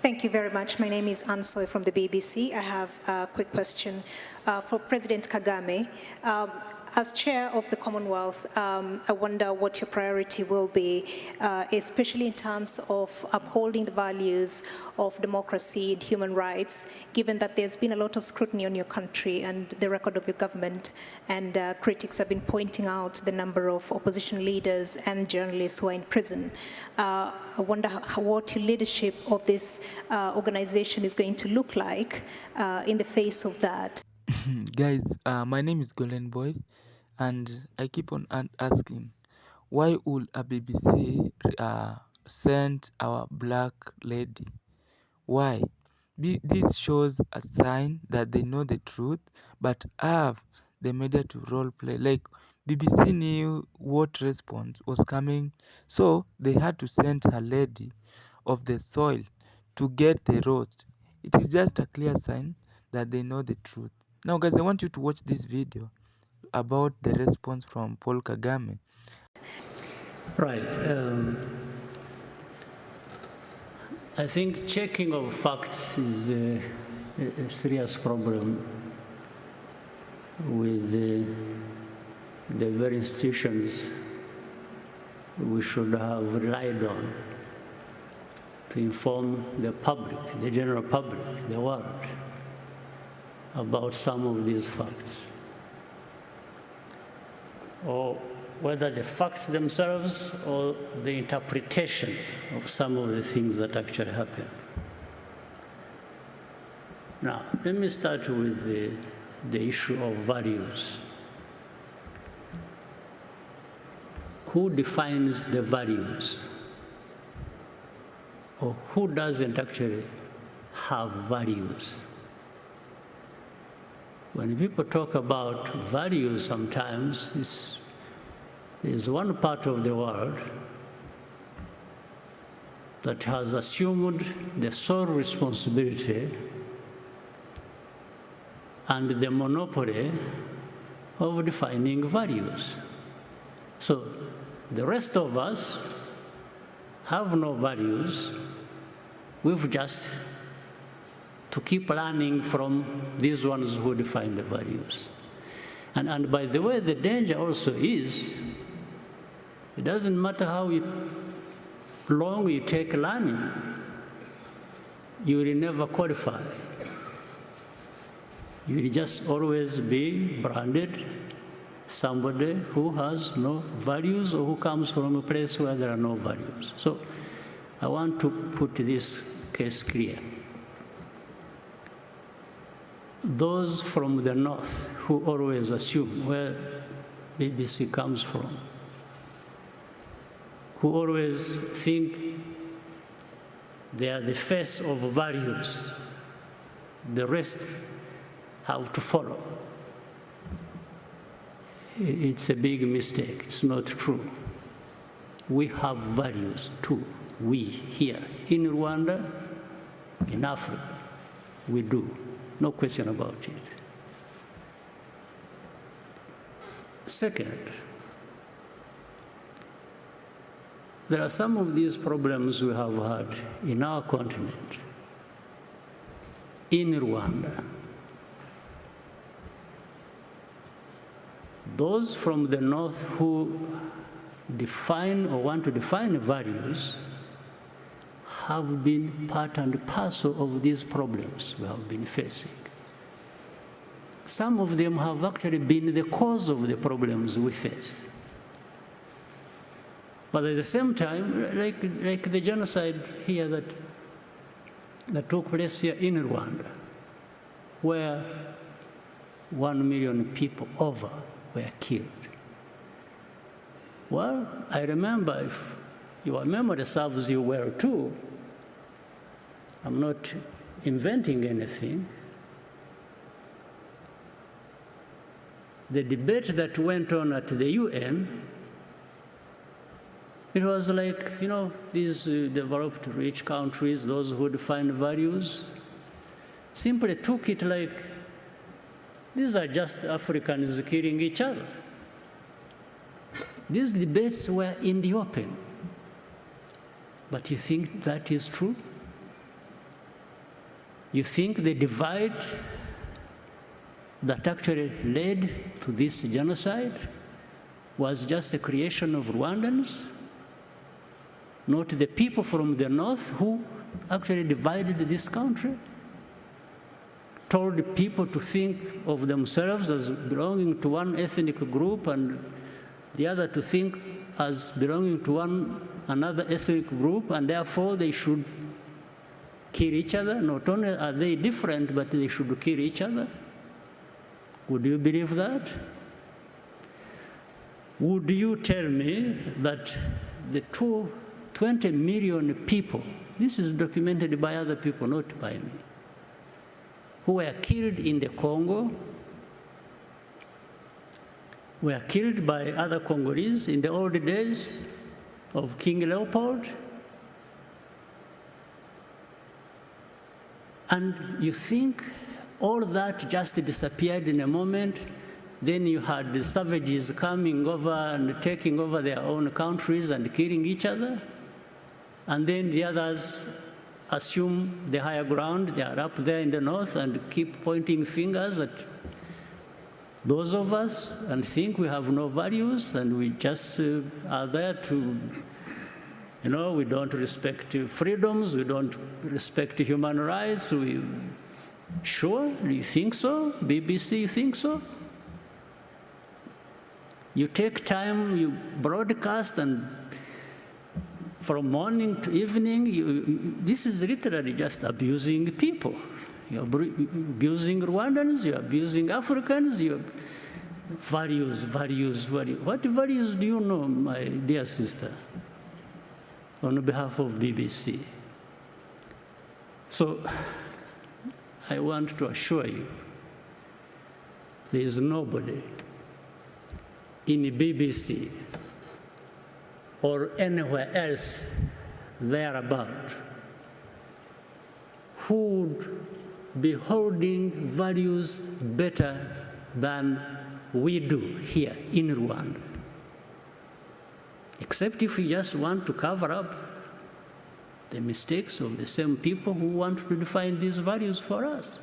Thank you very much. My name is Ansoy from the BBC. I have a quick question for President Kagame. As chair of the Commonwealth, I wonder what your priority will be, especially in terms of upholding the values of democracy and human rights, given that there's been a lot of scrutiny on your country and the record of your government, and critics have been pointing out the number of opposition leaders and journalists who are in prison. I wonder what your leadership of this organization is going to look like in the face of that. Guys, my name is Golden Boy, and I keep on asking, why would a BBC send our black lady? Why? This shows a sign that they know the truth, but have the media to role play. Like BBC knew what response was coming, so they had to send her lady of the soil to get the roast. It is just a clear sign that they know the truth. Now, guys, I want you to watch this video about the response from Paul Kagame. Right. I think checking of facts is a serious problem with the very institutions we should have relied on to inform the public, the general public, the world, about some of these facts, or whether the facts themselves or the interpretation of some of the things that actually happen. Now, let me start with the issue of values. Who defines the values? Or who doesn't actually have values? When people talk about values sometimes, there's one part of the world that has assumed the sole responsibility and the monopoly of defining values. So the rest of us have no values. We've just to keep learning from these ones who define the values. And by the way, the danger also is, it doesn't matter how long you take learning, you will never qualify. You will just always be branded somebody who has no values or who comes from a place where there are no values. So I want to put this case clear. Those from the north who always assume where BBC comes from, who always think they are the face of values, the rest have to follow. It's a big mistake. It's not true. We have values too. We here in Rwanda, in Africa, we do. No question about it. Second, there are some of these problems we have had in our continent, in Rwanda. Those from the north who define or want to define values have been part and parcel of these problems we have been facing. Some of them have actually been the cause of the problems we face. But at the same time, like the genocide here that took place here in Rwanda, where 1 million people over were killed. Well, I remember, if your memory serves you well too, I'm not inventing anything. The debate that went on at the UN, it was like, you know, these developed rich countries, those who define values, simply took it like, these are just Africans killing each other. These debates were in the open. But you think that is true? You think the divide that actually led to this genocide was just a creation of Rwandans, not the people from the north who actually divided this country, told people to think of themselves as belonging to one ethnic group and the other to think as belonging to another ethnic group, and therefore they should kill each other. Not only are they different, but they should kill each other. Would you believe that? Would you tell me that the 20 million people, this is documented by other people, not by me, who were killed in the Congo, were killed by other Congolese in the old days of King Leopold? And you think all that just disappeared in a moment? Then you had the savages coming over and taking over their own countries and killing each other. And then the others assume the higher ground. They are up there in the north and keep pointing fingers at those of us and think we have no values and we just are there to, we don't respect freedoms, we don't respect human rights. Sure, do you think so? BBC, you think so? You take time, you broadcast, and from morning to evening, this is literally just abusing people. You're abusing Rwandans, you're abusing Africans, values. What values do you know, my dear sister, on behalf of BBC? So I want to assure you, there is nobody in the BBC or anywhere else thereabout who would be holding values better than we do here in Rwanda. Except if we just want to cover up the mistakes of the same people who want to define these values for us.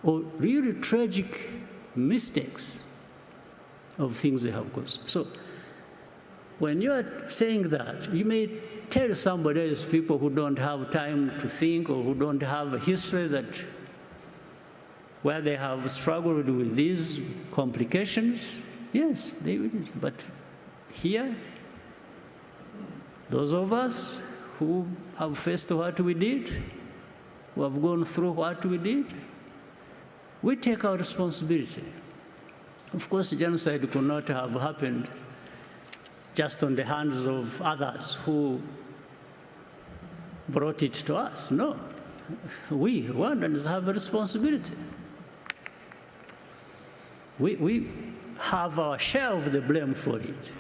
Or really tragic mistakes of things they have caused. So when you are saying that, you may tell somebody else, people who don't have time to think or who don't have a history where they have struggled with these complications, yes, they will. But here, those of us who have faced what we did, who have gone through what we did, we take our responsibility. Of course, genocide could not have happened just on the hands of others who brought it to us. No. We, Rwandans, have a responsibility. We have our share of the blame for it.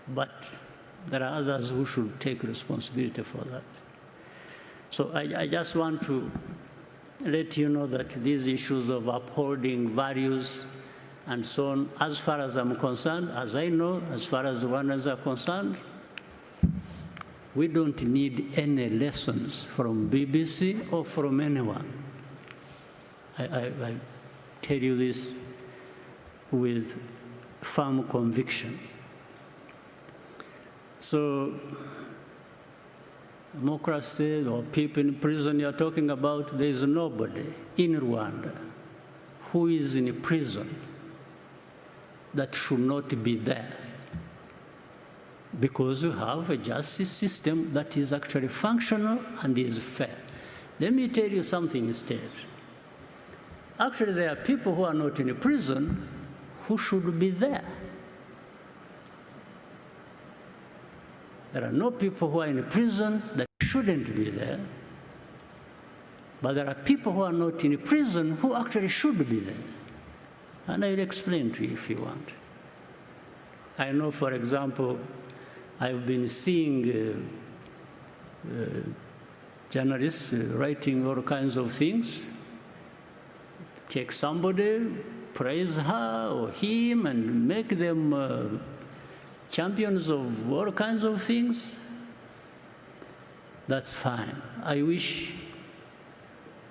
But there are others who should take responsibility for that. So I just want to let you know that these issues of upholding values and so on, as far as I'm concerned, as I know, as far as Rwandans are concerned, we don't need any lessons from BBC or from anyone. I tell you this with firm conviction. So, democracy or people in prison you're talking about, there is nobody in Rwanda who is in prison that should not be there, because you have a justice system that is actually functional and is fair. Let me tell you something instead. Actually, there are people who are not in prison who should be there. There are no people who are in prison that shouldn't be there, but there are people who are not in prison who actually should be there. And I'll explain to you if you want. I know, for example, I've been seeing journalists writing all kinds of things. Take somebody, praise her or him, and make them champions of all kinds of things. That's fine. I wish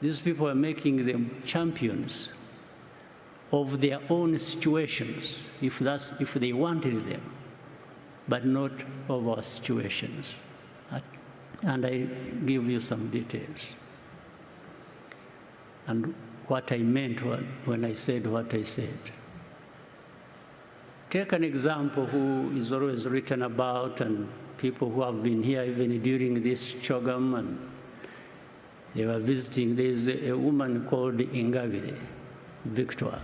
these people are making them champions of their own situations, if they wanted them, but not of our situations. And I give you some details. And what I meant when I said what I said. Take an example who is always written about, and people who have been here even during this Kagame, and they were visiting. There's a woman called Ingabire Victoire,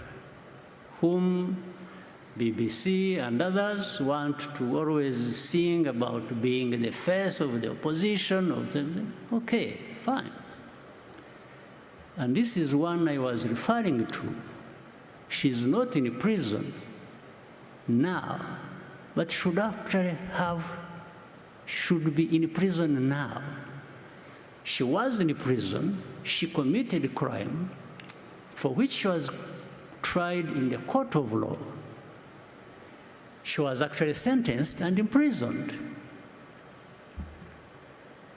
whom BBC and others want to always sing about being the face of the opposition, of them. Okay, fine. And this is one I was referring to. She's not in prison now, but should be in prison now. She was in prison, she committed a crime for which she was tried in the court of law. She was actually sentenced and imprisoned.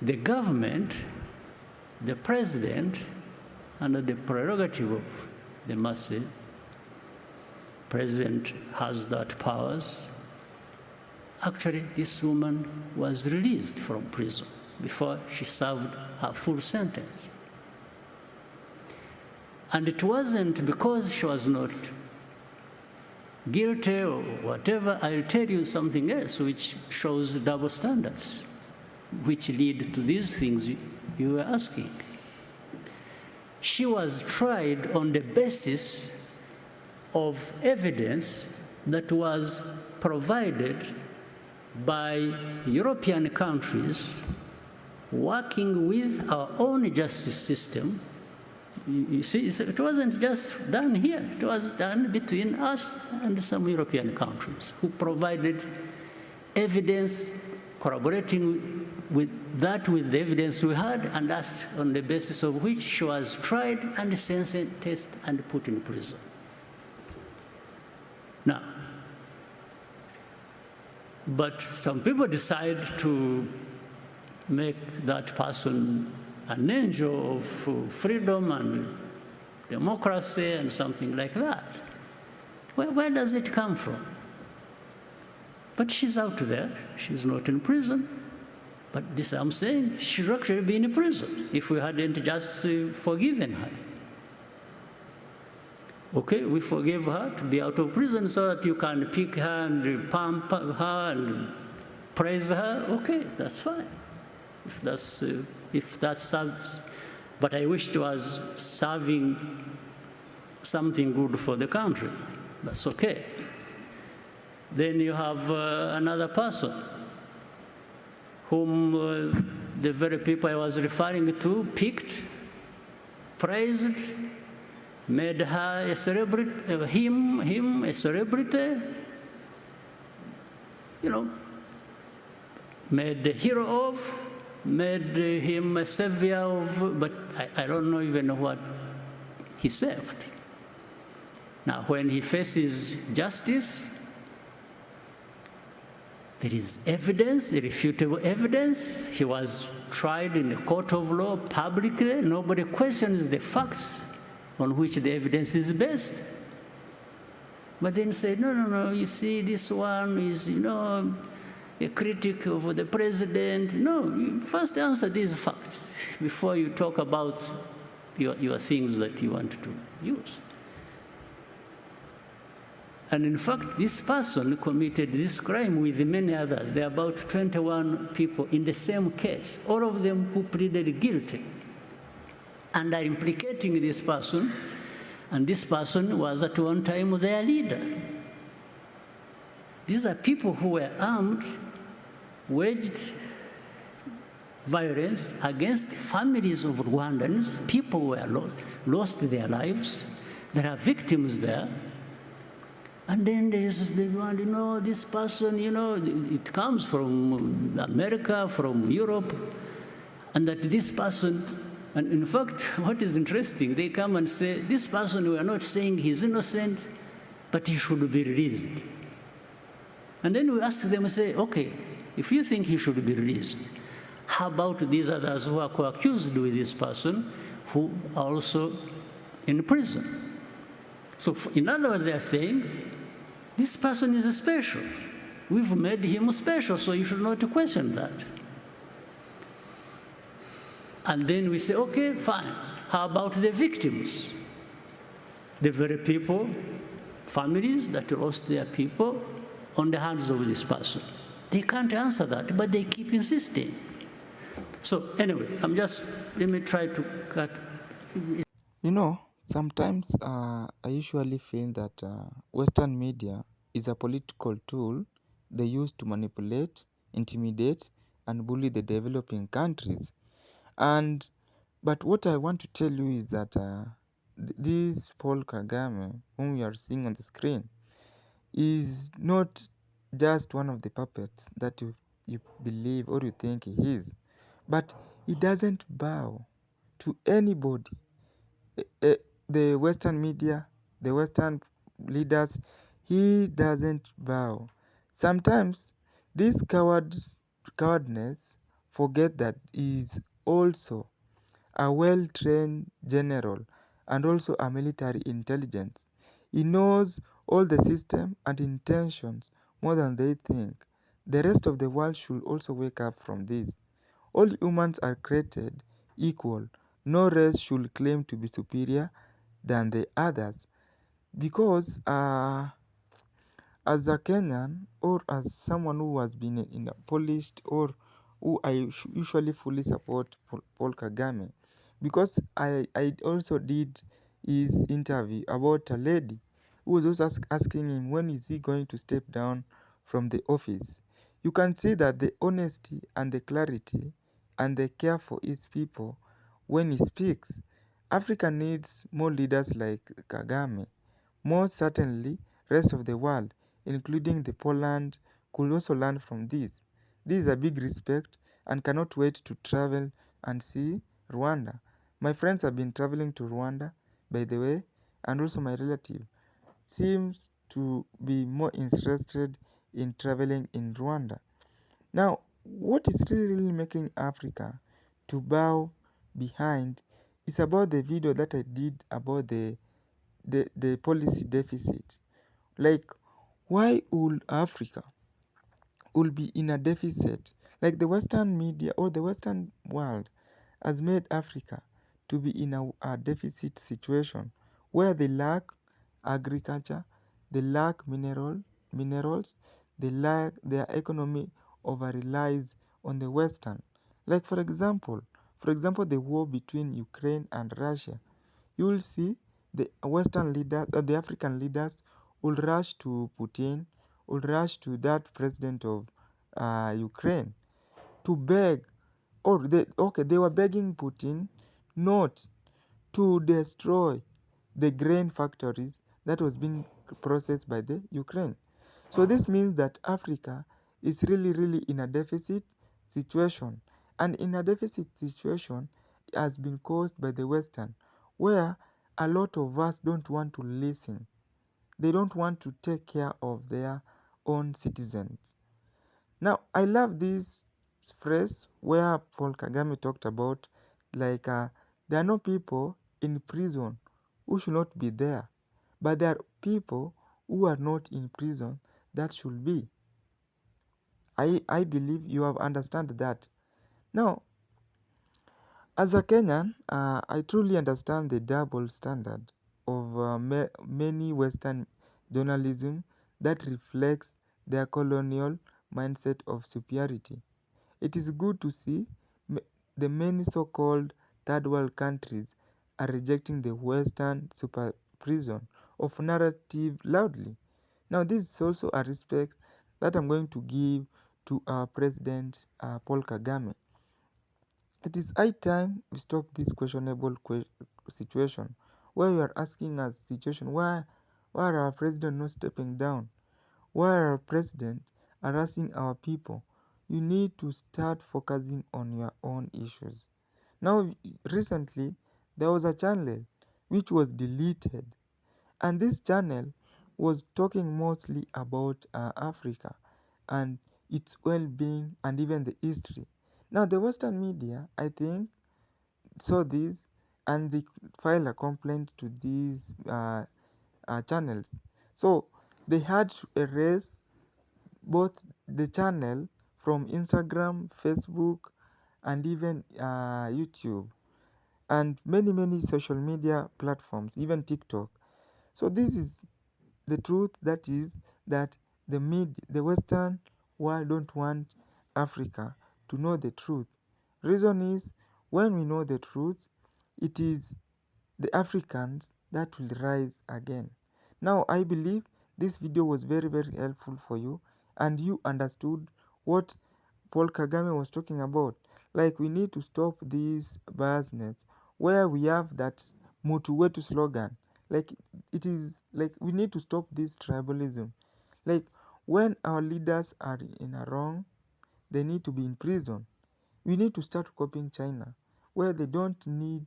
The government, the president, under the prerogative of the masses, president has that powers. Actually, this woman was released from prison before she served her full sentence. And it wasn't because she was not guilty or whatever. I'll tell you something else which shows double standards, which lead to these things you were asking. She was tried on the basis of evidence that was provided by European countries working with our own justice system. You see, it wasn't just done here. It was done between us and some European countries who provided evidence, corroborating with the evidence we had, and that's on the basis of which she was tried and sentenced and put in prison. Now, but some people decide to make that person an angel of freedom and democracy and something like that. Where does it come from? But she's out there. She's not in prison. But this I'm saying, she should actually be in prison if we hadn't just forgiven her. Okay, we forgave her to be out of prison so that you can pick her and pump her and praise her. Okay, that's fine. If that serves, but I wish it was serving something good for the country. That's okay. Then you have another person whom the very people I was referring to picked, praised, made her a celebrity, him a celebrity, made a hero of, made him a savior of, but I don't know even what he saved. Now, when he faces justice, there is evidence, irrefutable evidence. He was tried in the court of law publicly. Nobody questions the facts on which the evidence is based. But then say, no, you see, this one is, a critic of the president. No, you first answer these facts before you talk about your things that you want to use. And in fact, this person committed this crime with many others. There are about 21 people in the same case, all of them who pleaded guilty and are implicating this person, and this person was at one time their leader. These are people who were armed, waged violence against families of Rwandans. People were lost their lives. There are victims there. And then there's the one, this person, it comes from America, from Europe, and that this person, and in fact, what is interesting, they come and say, this person, we are not saying he's innocent, but he should be released. And then we ask them and say, okay, if you think he should be released, How about these others who are co-accused with this person who are also in prison? So in other words, they are saying, this person is special. We've made him special, so you should not question that. And then we say, okay, fine. How about the victims? The very people, families that lost their people on the hands of this person. They can't answer that, but they keep insisting. So anyway, let me try to cut. You know, sometimes I usually feel that Western media is a political tool they use to manipulate, intimidate, and bully the developing countries. And but what I want to tell you is that this Paul Kagame, whom you are seeing on the screen, is not just one of the puppets that you believe or you think he is, but he doesn't bow to anybody. The Western media, the Western leaders, he doesn't bow. Sometimes this cowardness forget that he is also a well-trained general and also a military intelligence. He knows all the system and intentions more than they think. The rest of the world should also wake up from this. All humans are created equal. No race should claim to be superior than the others because as a Kenyan or as someone who has been in a polished or who I usually fully support Paul Kagame because I also did his interview about a lady who was also asking him when is he going to step down from the office. You can see that the honesty and the clarity and the care for his people when he speaks. Africa needs more leaders like Kagame. Most certainly, rest of the world, including the Poland, could also learn from this. This is a big respect and cannot wait to travel and see Rwanda. My friends have been traveling to Rwanda, by the way, and also my relative seems to be more interested in traveling in Rwanda. Now, what is really making Africa to bow behind is about the video that I did about the policy deficit. Like, why would Africa will be in a deficit? Like the Western media or the Western world has made Africa to be in a deficit situation where they lack agriculture, they lack minerals, they lack their economy over relies on the Western. Like for example, the war between Ukraine and Russia. You will see the Western leaders or the African leaders will rush to Putin, will rush to that president of Ukraine to beg, or they were begging Putin not to destroy the grain factories that was being processed by the Ukraine. So this means that Africa is really in a deficit situation, and in a deficit situation has been caused by the Western, where a lot of us don't want to listen. They don't want to take care of their own citizens. Now, I love this phrase where Paul Kagame talked about like there are no people in prison who should not be there, but there are people who are not in prison that should be. I believe you have understand that. Now, as a Kenyan, I truly understand the double standard of many Western journalism that reflects their colonial mindset of superiority. It is good to see the many so-called third world countries are rejecting the Western super prison of narrative loudly. Now, this is also a respect that I'm going to give to our President Paul Kagame. It is high time we stop this questionable situation where we are asking us situation why are our president not stepping down? Why are our president harassing our people? You need to start focusing on your own issues. Now, recently, there was a channel which was deleted, and this channel was talking mostly about Africa and its well being and even the history. Now the Western media, I think, saw this and they filed a complaint to these channels. So they had to erase both the channel from Instagram, Facebook, and even YouTube, and many social media platforms, even TikTok. So this is the truth, that is that the Western world don't want Africa to know the truth. Reason is, when we know the truth, it is the Africans that will rise again. Now I believe this video was very helpful for you, and you understood what Paul Kagame was talking about. Like, we need to stop this biasness where we have that Mutu Wetu slogan. Like, it is like we need to stop this tribalism. Like, when our leaders are in a wrong, they need to be in prison. We need to start copying China, where they don't need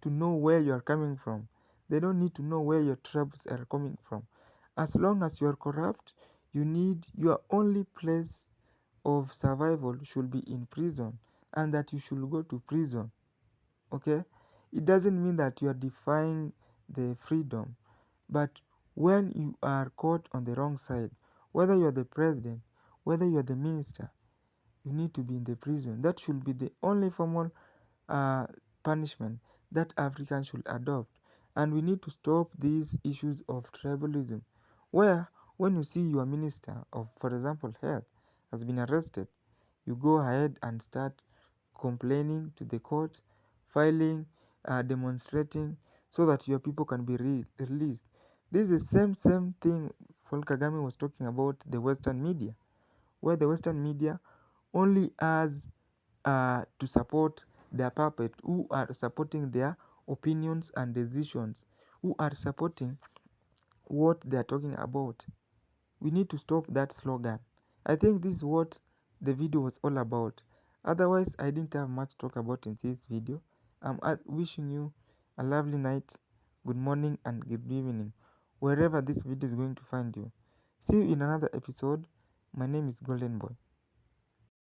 to know where you are coming from. They don't need to know where your tribes are coming from. As long as you are corrupt, your only place of survival should be in prison, and that you should go to prison. Okay? It doesn't mean that you are defying the freedom, but when you are caught on the wrong side, whether you are the president, whether you are the minister, you need to be in the prison. That should be the only formal uh, punishment that Africans should adopt. And we need to stop these issues of tribalism, where when you see your minister of, for example, health has been arrested, you go ahead and start complaining to the court, filing, demonstrating, so that your people can be released. This is the same thing Paul Kagame was talking about the Western media, where the Western media only has to support their puppet, who are supporting their opinions and decisions, who are supporting what they are talking about. We need to stop that slogan. I think this is what the video was all about. Otherwise, I didn't have much to talk about in this video. I'm wishing you a lovely night, good morning, and good evening, wherever this video is going to find you. See you in another episode. My name is Golden Boy.